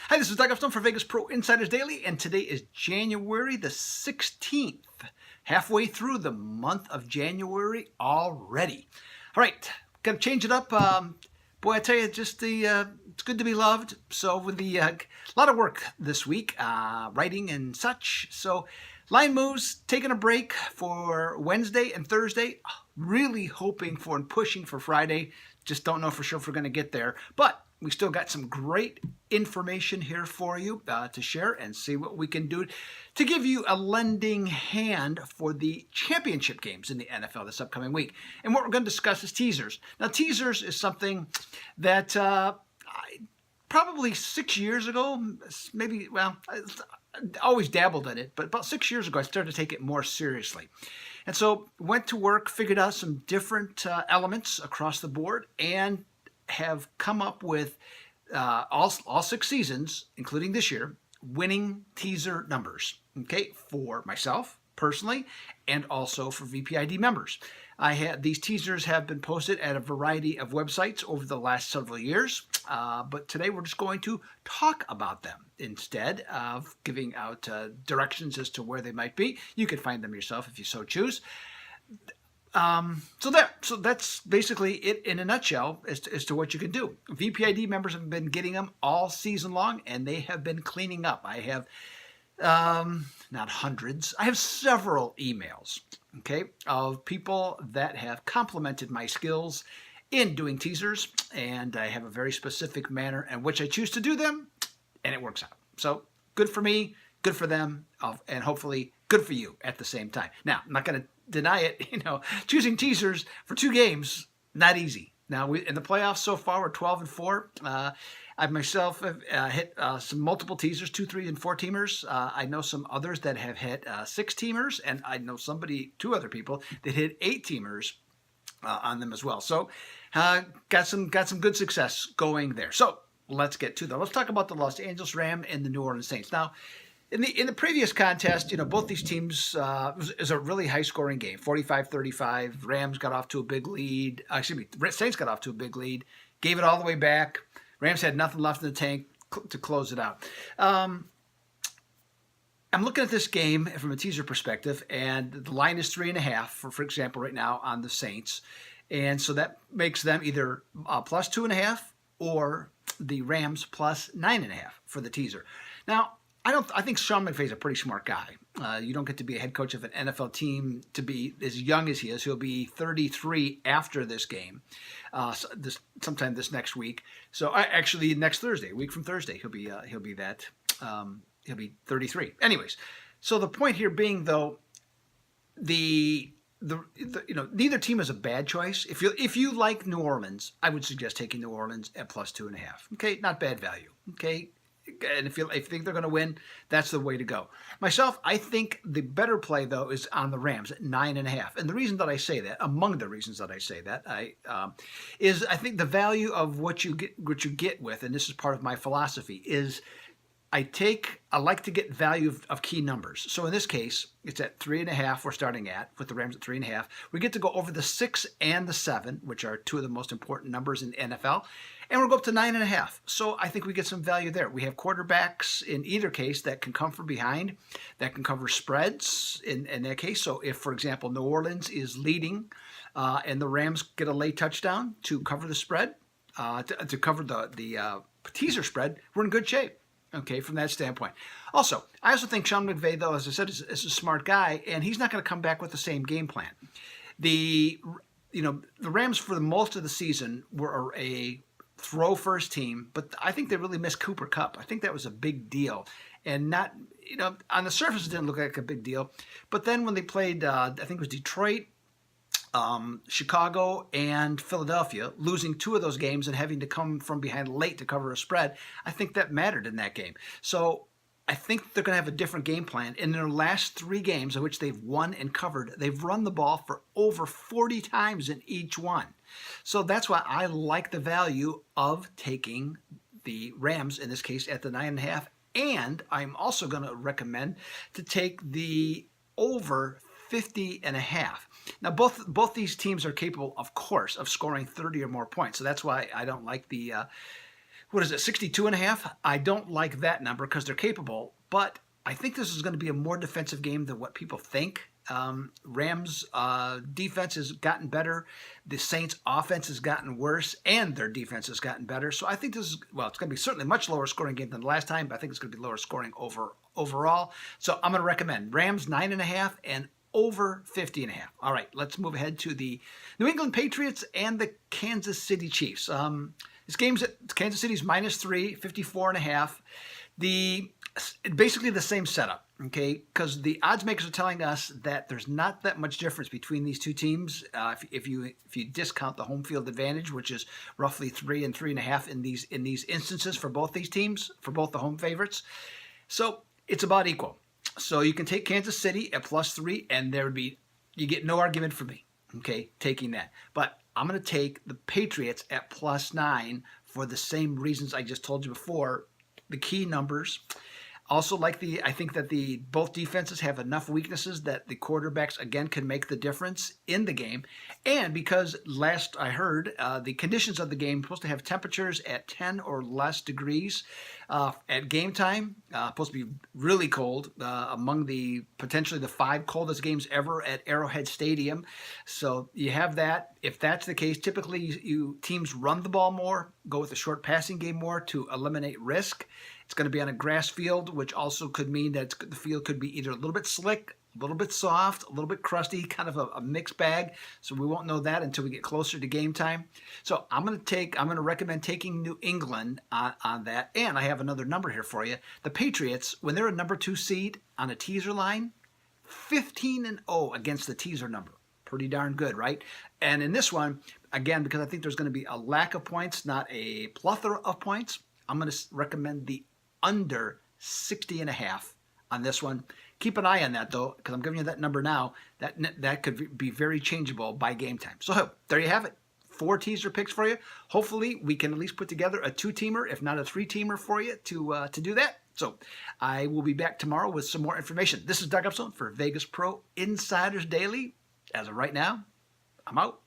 Hi, this is Doug Upstone for Vegas Pro Insiders Daily, and today is January the 16th. Halfway through the month of January already. All right, got to change it up. Boy, I tell you, just it's good to be loved. So with the a lot of work this week, writing and such. So line moves, taking a break for Wednesday and Thursday. Really hoping for and pushing for Friday. Just don't know for sure if we're going to get there, but we still got some great information here for you to share and see what we can do to give you a lending hand for the championship games in the NFL this upcoming week. And what we're going to discuss is teasers. Now, teasers is something that probably 6 years ago, maybe, well, I always dabbled in it, but about 6 years ago, I started to take it more seriously. And so went to work, figured out some different elements across the board, and have come up with all 6 seasons, including this year, winning teaser numbers, okay, for myself personally and also for VPID members. These teasers have been posted at a variety of websites over the last several years, but today we're just going to talk about them instead of giving out directions as to where they might be. You can find them yourself if you so choose. So that's basically it in a nutshell as to what you can do. VPID members have been getting them all season long, and they have been cleaning up. I have not hundreds. I have several emails, okay, of people that have complimented my skills in doing teasers, and I have a very specific manner in which I choose to do them, and it works out. So good for me, good for them, and hopefully good for you at the same time. Now, I'm not going to deny it, choosing teasers for 2 games, not easy. Now, in the playoffs so far, we're 12-4. I myself have hit some multiple teasers, 2, 3, and 4 teamers. I know some others that have hit 6 teamers, and I know 2 other people that hit 8 teamers on them as well. So, got some good success going there. So let's get to them. Let's talk about the Los Angeles Rams and the New Orleans Saints. Now, in the previous contest, both these teams is a really high-scoring game, 45-35. Rams got off to a big lead. Saints got off to a big lead, gave it all the way back. Rams had nothing left in the tank to close it out. I'm looking at this game from a teaser perspective, and the line is 3.5, for example, right now on the Saints. And so that makes them either plus 2.5 or the Rams plus 9.5 for the teaser. Now, I think Sean McVay's a pretty smart guy. You don't get to be a head coach of an NFL team to be as young as he is. He'll be 33 after this game, sometime this next week. So actually next Thursday, a week from Thursday, he'll be 33. Anyways, so the point here being though, neither team is a bad choice. If you like New Orleans, I would suggest taking New Orleans at plus 2.5. Okay, not bad value. Okay. And if you think they're going to win, that's the way to go. Myself, I think the better play, though, is on the Rams at 9.5. And the reason that I say that, among the reasons that I say that, is I think the value of what you get with, and this is part of my philosophy, is I like to get value of key numbers. So in this case, it's at 3.5 we're starting at, with the Rams at 3.5. We get to go over the 6 and the 7, which are 2 of the most important numbers in the NFL. And we'll go up to 9.5. So I think we get some value there. We have quarterbacks in either case that can come from behind, that can cover spreads in that case. So if, for example, New Orleans is leading and the Rams get a late touchdown to cover the spread, to cover the teaser spread, we're in good shape. Okay, from that standpoint. Also, I also think Sean McVay, though, as I said, is a smart guy, and he's not going to come back with the same game plan. The Rams for the most of the season were a throw-first team, but I think they really missed Cooper Kupp. I think that was a big deal, and not on the surface it didn't look like a big deal, but then when they played, I think it was Detroit, Chicago, and Philadelphia, losing 2 of those games and having to come from behind late to cover a spread, I think that mattered in that game. So I think they're going to have a different game plan. In their last 3 games in which they've won and covered, they've run the ball for over 40 times in each one. So that's why I like the value of taking the Rams, in this case, at the 9.5. And I'm also going to recommend to take the over 50.5. Now, both these teams are capable, of course, of scoring 30 or more points. So that's why I don't like the what is it, 62.5? I don't like that number because they're capable, but I think this is going to be a more defensive game than what people think. Rams defense has gotten better. The Saints offense has gotten worse, and their defense has gotten better. So I think this is, well, it's going to be certainly a much lower scoring game than the last time, but I think it's going to be lower scoring overall. So I'm going to recommend Rams 9.5 and over 50.5. All right, let's move ahead to the New England Patriots and the Kansas City Chiefs. This game's at Kansas City's -3, 54.5. Basically the same setup, okay? Because the odds makers are telling us that there's not that much difference between these two teams. If you discount the home field advantage, which is roughly 3 and 3.5 in these instances for both these teams, for both the home favorites, so it's about equal. So you can take Kansas City at +3, and you get no argument from me, okay, taking that. But I'm going to take the Patriots at +9 for the same reasons I just told you before. The key numbers. Also, I think that both defenses have enough weaknesses that the quarterbacks again can make the difference in the game, and because last I heard, the conditions of the game are supposed to have temperatures at 10 or less degrees at game time. Supposed to be really cold, among potentially the 5 coldest games ever at Arrowhead Stadium. So you have that. If that's the case, typically teams run the ball more, go with a short passing game more to eliminate risk. It's going to be on a grass field, which also could mean that the field could be either a little bit slick, a little bit soft, a little bit crusty, kind of a mixed bag. So we won't know that until we get closer to game time. So I'm going to recommend taking New England on that. And I have another number here for you. The Patriots, when they're a number 2 seed on a teaser line, 15-0 against the teaser number. Pretty darn good, right? And in this one, again, because I think there's going to be a lack of points, not a plethora of points, I'm going to recommend the under 60.5 on this one. Keep an eye on that, though, because I'm giving you that number now. That could be very changeable by game time. So there you have it. 4 teaser picks for you. Hopefully, we can at least put together a 2-teamer, if not a 3-teamer for you to do that. So I will be back tomorrow with some more information. This is Doug Upstone for Vegas Pro Insiders Daily. As of right now, I'm out.